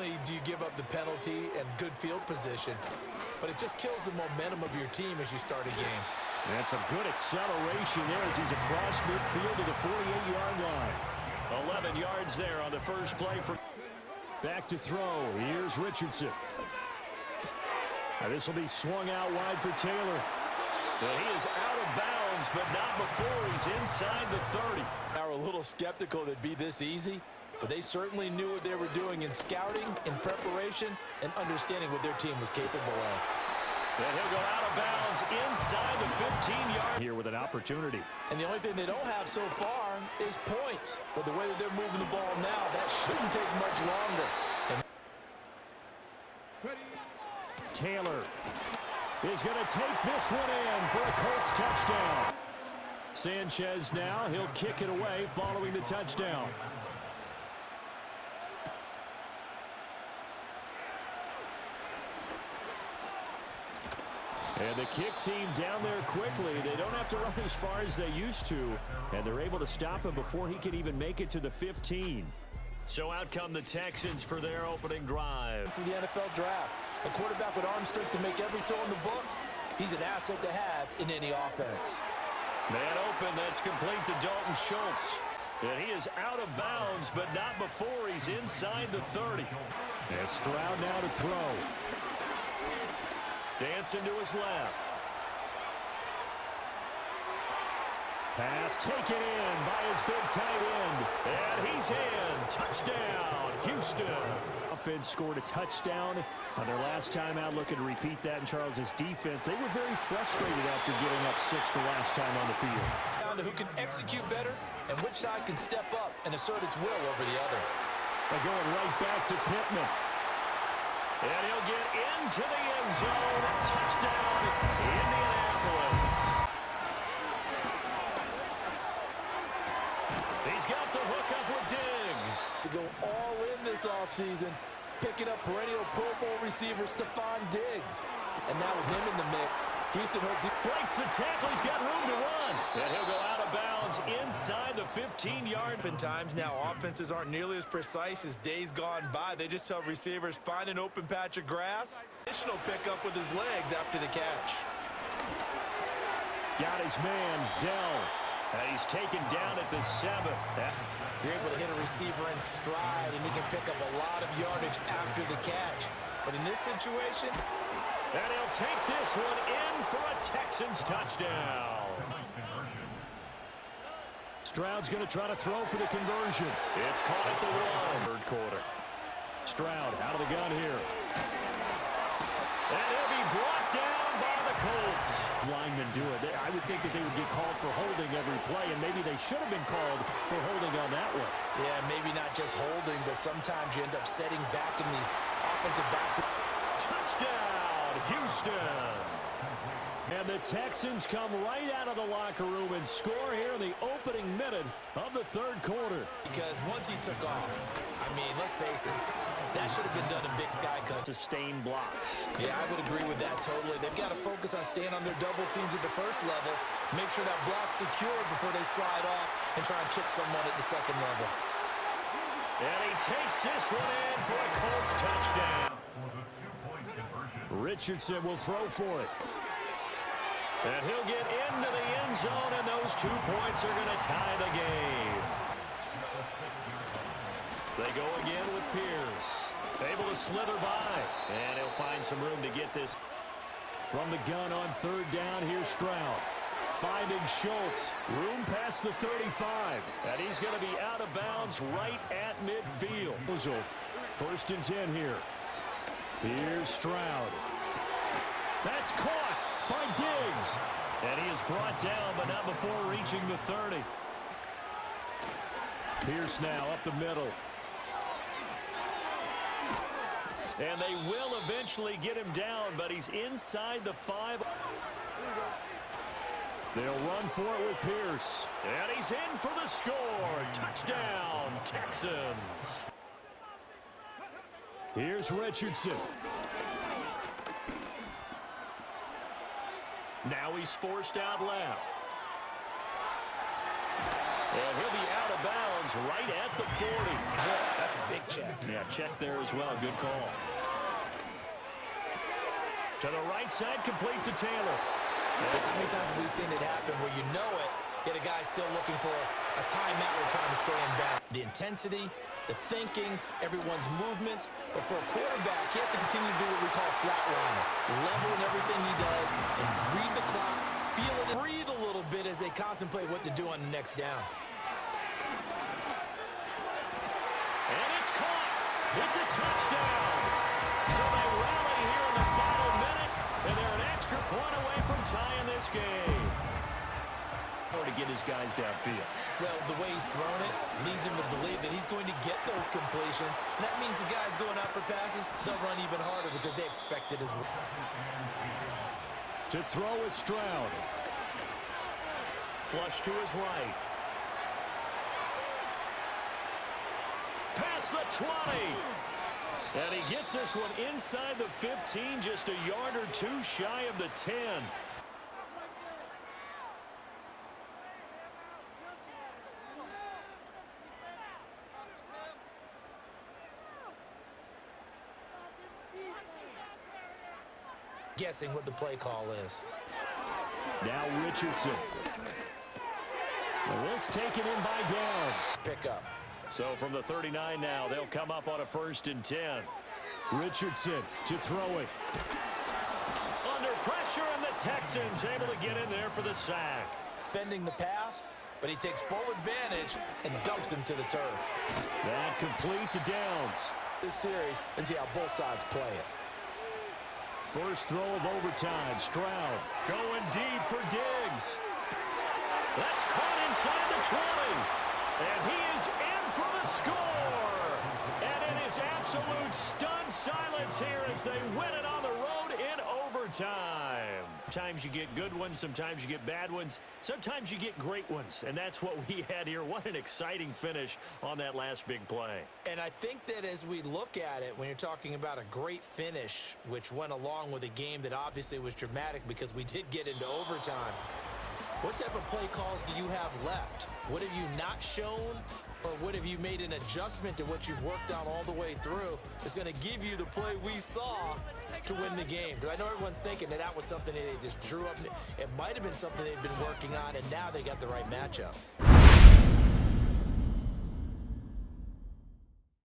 only do you give up the penalty and good field position, but it just kills the momentum of your team as you start a game. And some good acceleration there as he's across midfield to the 48-yard line. 11 yards there on the first play. Back to throw. Here's Richardson. Now this will be swung out wide for Taylor. But he is out of bounds, but not before he's inside the 30. Now we're a little skeptical that'd be this easy, but they certainly knew what they were doing in scouting, in preparation, and understanding what their team was capable of. And he'll go out of bounds inside the 15-yard. Here with an opportunity. And the only thing they don't have so far is points. But the way that they're moving the ball now, that shouldn't take much longer. And Taylor is going to take this one in for a Colts touchdown. Sanchez now, he'll kick it away following the touchdown. And the kick team down there quickly. They don't have to run as far as they used to, and they're able to stop him before he can even make it to the 15. So out come the Texans for their opening drive. For the NFL draft, a quarterback with arm strength to make every throw in the book, he's an asset to have in any offense. Man open, that's complete to Dalton Schultz. And he is out of bounds, but not before he's inside the 30. And Stroud now to throw. Dancing to his left. Pass taken in by his big tight end. And he's in. Touchdown, Houston. Offense scored a touchdown on their last time out. Looking to repeat that in Charles's defense. They were very frustrated after giving up 6 the last time on the field. Down to who can execute better and which side can step up and assert its will over the other. They're going right back to Pittman. And he'll get into the end zone. Touchdown, Indianapolis. He's got the hook up with Diggs. To go all in this offseason, picking up perennial Pro Bowl receiver Stephon Diggs. And now with him in the mix, Houston hopes he breaks the tackle. He's got room to run. And he'll go out of bounds inside the 15-yard. Oftentimes now, offenses aren't nearly as precise as days gone by. They just tell receivers, find an open patch of grass. Additional pickup with his legs after the catch. Got his man, Dell. He's taken down at the 7. You're able to hit a receiver in stride, and he can pick up a lot of yardage after the catch. But in this situation, and he'll take this one in for a Texans touchdown. Stroud's going to try to throw for the conversion. It's caught at the 1. Third quarter. Stroud out of the gun here. And he'll be brought down by the Colts. Linemen do it. I would think that they would get called for holding every play, and maybe they should have been called for holding on that one. Yeah, maybe not just holding, but sometimes you end up setting back in the offensive back. Touchdown, Houston. And the Texans come right out of the locker room and score here in the opening minute of the third quarter. Because once he took off, I mean, let's face it, that should have been done in Big Sky Country. Sustain blocks. Yeah, I would agree with that totally. They've got to focus on staying on their double teams at the first level, make sure that block's secured before they slide off and try and chip someone at the second level. And he takes this one in for a Colts touchdown. Richardson will throw for it. And he'll get into the end zone, and those 2 points are going to tie the game. They go again with Pierce. Able to slither by. And he'll find some room to get this. From the gun on third down, here's Stroud. Finding Schultz. Room past the 35. And he's going to be out of bounds right at midfield. First and 10 here. Here's Stroud. That's caught by Diggs. And he is brought down, but not before reaching the 30. Pierce now up the middle. And they will eventually get him down, but he's inside the 5. They'll run for it with Pierce. And he's in for the score. Touchdown, Texans. Here's Richardson. Now he's forced out left. And he'll be out of bounds Texans right at the 40. Yeah, that's a big check. Yeah, check there as well. Good call. To the right side, complete to Taylor. How many times have we seen it happen where you know it, yet a guy's still looking for a timeout or trying to stand back? The intensity, the thinking, everyone's movement. But for a quarterback, he has to continue to do what we call flatliner. Level in everything he does and read the clock, feel it, and breathe a little bit as they contemplate what to do on the next down. And it's caught. It's a touchdown. So they rally here in the final minute, and they're an extra point away from tying this game. Or to get his guys downfield. Well, the way he's thrown it leads him to believe that he's going to get those completions. And that means the guys going out for passes, they'll run even harder because they expect it as well. To throw is Stroud. Flush to his right. Past the 20. And he gets this one inside the 15, just a yard or two shy of the 10. Guessing what the play call is. Now Richardson. And this taken in by Downs. Pick up. So from the 39 now, they'll come up on a 1st and 10. Richardson to throw it. Under pressure, and the Texans able to get in there for the sack. Bending the pass, but he takes full advantage and dumps him to the turf. That complete to Downs. This series, and see how both sides play it. First throw of overtime. Stroud going deep for Diggs. That's caught inside the 20. And he is in for the score. And it is absolute stunned silence here as they win it on the road in overtime. Sometimes you get good ones, sometimes you get bad ones, sometimes you get great ones. And that's what we had here. What an exciting finish on that last big play. And I think that as we look at it, when you're talking about a great finish, which went along with a game that obviously was dramatic because we did get into overtime, what type of play calls do you have left? What have you not shown, or what have you made an adjustment to what you've worked on all the way through that's going to give you the play we saw to win the game? Because I know everyone's thinking that that was something that they just drew up. It might have been something they've been working on, and now they got the right matchup.